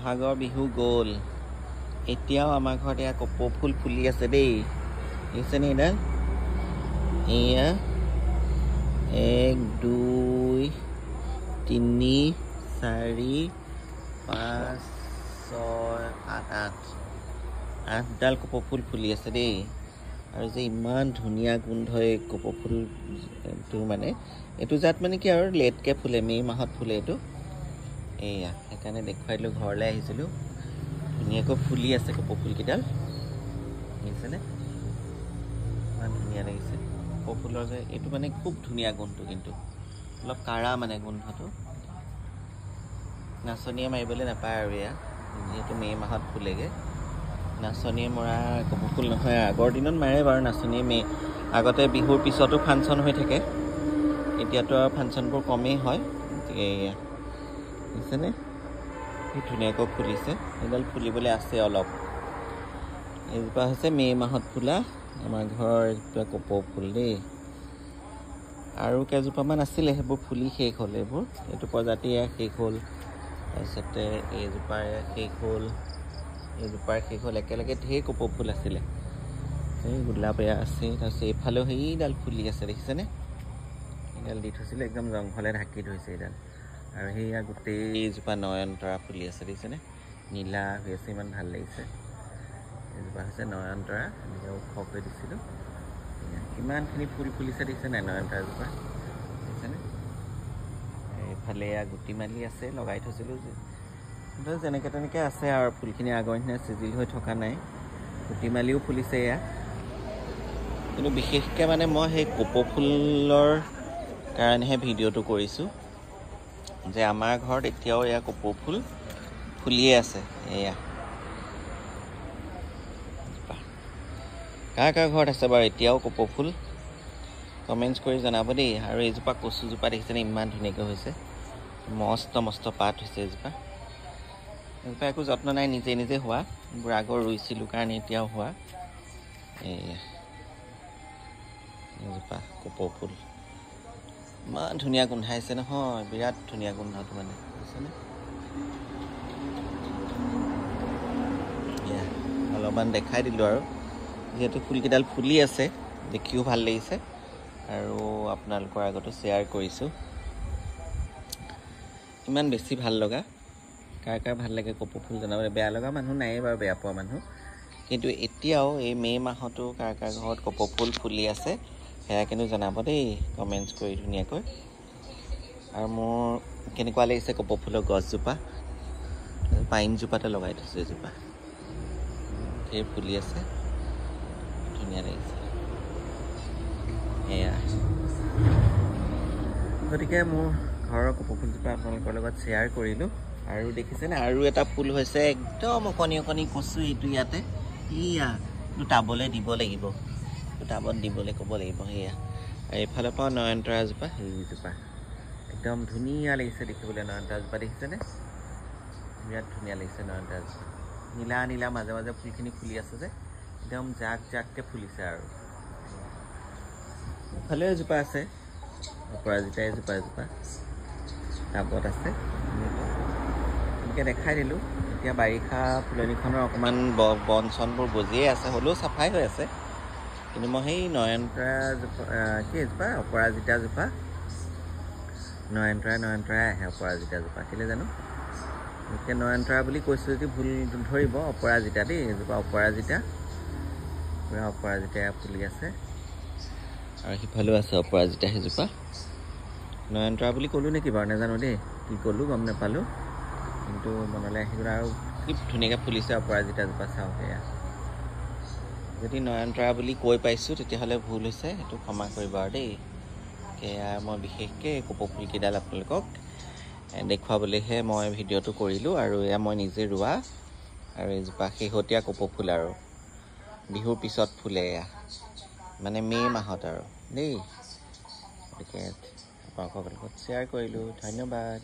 বহাগৰ বিহু গ'ল এতিয়াও আমাৰ ঘৰত এয়া কপৌ ফুল ফুলি আছে দেই দেখিছেনে এডাল এয়া 1 2 3 4 5 6 7 8ডাল কপৌ ফুল ফুলি আছে দেই আৰু যে ইমান ধুনীয়া গোন্ধ এই কপৌ ফুলটো মানে এইটো জাত মানে কি আৰু লেটকে ফুলে মে মাহত ফুলে এইটো এয়া সেইকাৰণে দেখুৱাইলো ঘৰলৈ আহিছিলো ধুনীয়াকৈ ফুলি আছে কপৌ ফুলকেইডাল দেখিছেনে ইমান ধুনীয়া লাগিছে কপৌ ফুলৰ যে এইটো মানে খুব ধুনীয়া গোন্ধটো কিন্তু অলপ কাঢ়া মানে গোন্ধটো নাচনীয়ে মাৰিবলৈ নাপায় আৰু এয়া যিহেতু মে মাহত ফুলেগে নাচনীয়ে মৰা কপৌ ফুল নহয় আগৰ দিনত মাৰে বাৰু নাচনীয়ে আগতে বিহুৰ পিছতো ফাংচন হৈ থাকে এতিয়াতো আৰু ফাংচনবোৰ কমেই হয় গতিকে এয়া দেখিছেনে কি ধুনীয়াকৈ ফুলিছে এডাল ফুলিবলৈ আছে অলপ এইজোপা হৈছে মে মাহত ফুলা আমাৰ ঘৰৰ এইজোপা কপৌ ফুল দেই আৰু কেইজোপামান আছিলে সেইবোৰ ফুলি শেষ হ'ল এইবোৰ এইটো প্ৰজাতি শেষ হ'ল তাৰপিছতে এইজোপাৰ শেষ হ'ল এইজোপাৰ শেষ হ'ল একেলগে ঢেৰ কপৌ ফুল আছিলে এই গোলাপ এয়া আছে তাৰপিছত এইফালেও সেইডাল ফুলি আছে দেখিছেনে এইডাল দি থৈছিলে একদম জংঘলে ঢাকি থৈছে এইডাল আৰু সেয়া গোটেইজোপা নয়নতৰা ফুলি আছে দেখিছেনে নীলা হৈ আছে ইমান ভাল লাগিছে এইজোপা হৈছে নয়নতৰা এনেকৈ ওখ কৰি দিছিলোঁ কিমানখিনি ফুল ফুলিছে দেখিছে নাই নয়নতৰাজোপা দেখিছেনে এইফালে এয়া গুটি মালি আছে লগাই থৈছিলোঁ কিন্তু যেনেকৈ তেনেকৈ আছে আৰু ফুলখিনি আগৰ নিচিনা চিজিল হৈ থকা নাই গুটি মালিও ফুলিছে এয়া কিন্তু বিশেষকৈ মানে মই সেই কপৌ ফুলৰ কাৰণেহে ভিডিঅ'টো কৰিছোঁ যে আমাৰ ঘৰত এতিয়াও এয়া কপৌ ফুল ফুলিয়ে আছে এয়া কাৰ কাৰ ঘৰত আছে বাৰু এতিয়াও কপৌ ফুল কমেণ্টছ কৰি জনাব দেই আৰু এইজোপা কচুজোপা দেখিছেনে ইমান ধুনীয়াকৈ হৈছে মস্ত মস্ত পাত হৈছে এইজোপা একো যত্ন নাই নিজে নিজে হোৱা এইবোৰ আগৰ ৰুইছিলোঁ কাৰণে এতিয়াও হোৱা এইজোপা কপৌ ফুল ইমান ধুনীয়া গোন্ধাইছে নহয় বিৰাট ধুনীয়া গোন্ধটো মানে বুজিছেনে অলপমান দেখাই দিলোঁ আৰু যিহেতু ফুলকেইডাল ফুলি আছে দেখিও ভাল লাগিছে আৰু আপোনালোকৰ আগতো শ্বেয়াৰ কৰিছোঁ ইমান বেছি ভাল লগা কাৰ কাৰ ভাল লাগে কপৌ ফুল জনাবলৈ বেয়া লগা মানুহ নায়েই বাৰু বেয়া পোৱা মানুহ কিন্তু এতিয়াও এই মে মাহতো কাৰ কাৰ ঘৰত কপৌ ফুল ফুলি আছে সেয়া কিন্তু জনাব দেই কমেণ্টছ কৰি ধুনীয়াকৈ আৰু মোৰ কেনেকুৱা লাগিছে কপৌ ফুলৰ গছজোপা পাইনজোপাতে লগাই থৈছোঁ এজোপা ধেৰ ফুলি আছে ধুনীয়া লাগিছে এয়া গতিকে মোৰ ঘৰৰ কপৌ ফুলজোপা আপোনালোকৰ লগত শ্বেয়াৰ কৰিলোঁ আৰু দেখিছেনে আৰু এটা ফুল হৈছে একদম অকণি অকণি কচু এইটো ইয়াতে এয়া টাবলৈ দিব লাগিব টাবত দিবলৈ ক'ব লাগিব সেয়া আৰু এইফালৰ পৰা নয়নতৰাজোপা সেইজোপা একদম ধুনীয়া লাগিছে দেখিবলৈ নয়নতৰাজোপা দেখিছেনে বিৰাট ধুনীয়া লাগিছে নয়নতৰাজোপা নীলা নীলা মাজে মাজে ফুলখিনি ফুলি আছে যে একদম জাক জাককৈ ফুলিছে আৰু ইফালেও এজোপা আছে অপৰাজিতা এজোপা টাবত আছে এনেকৈ দেখাই দিলোঁ এতিয়া বাৰিষা ফুলনিখনৰ অকণমান বন চনবোৰ গজিয়ে আছে হ'লেও চাফাই হৈ আছে কিন্তু মই সেই নয়নতৰাজোপা কি এজোপা অপৰাজিতাজোপা নয়নতৰাই আহে অপৰাজিতাজোপা কেলৈ জানো এতিয়া নয়নতৰা বুলি কৈছোঁ যদি ভুল ধৰিব অপৰাজিতা দেই এজোপা অপৰাজিতা পূৰা অপৰাজিতা ফুলি আছে আৰু সিফালেও আছে অপৰাজিতা সেইজোপা নয়নতৰা বুলি ক'লোঁ নেকি বাৰু নাজানো দেই কি ক'লোঁ গম নাপালোঁ কিন্তু মনলৈ আহি গ'ল আৰু কি ধুনীয়াকৈ ফুলিছে অপৰাজিতাজোপা চাওঁ সেয়া যদি নয়নতৰা বুলি কৈ পাইছোঁ তেতিয়াহ'লে ভুল হৈছে সেইটো ক্ষমা কৰিব আৰু দেই সেয়া মই বিশেষকৈ কপৌ ফুলকেইডাল আপোনালোকক দেখুৱাবলৈহে মই ভিডিঅ'টো কৰিলোঁ আৰু এয়া মই নিজে ৰোৱা আৰু এইজোপা শেহতীয়া কপৌ ফুল আৰু বিহুৰ পিছত ফুলে এয়া মানে মে মাহত আৰু দেই গতিকে আপোনালোকৰ লগত শ্বেয়াৰ কৰিলোঁ ধন্যবাদ।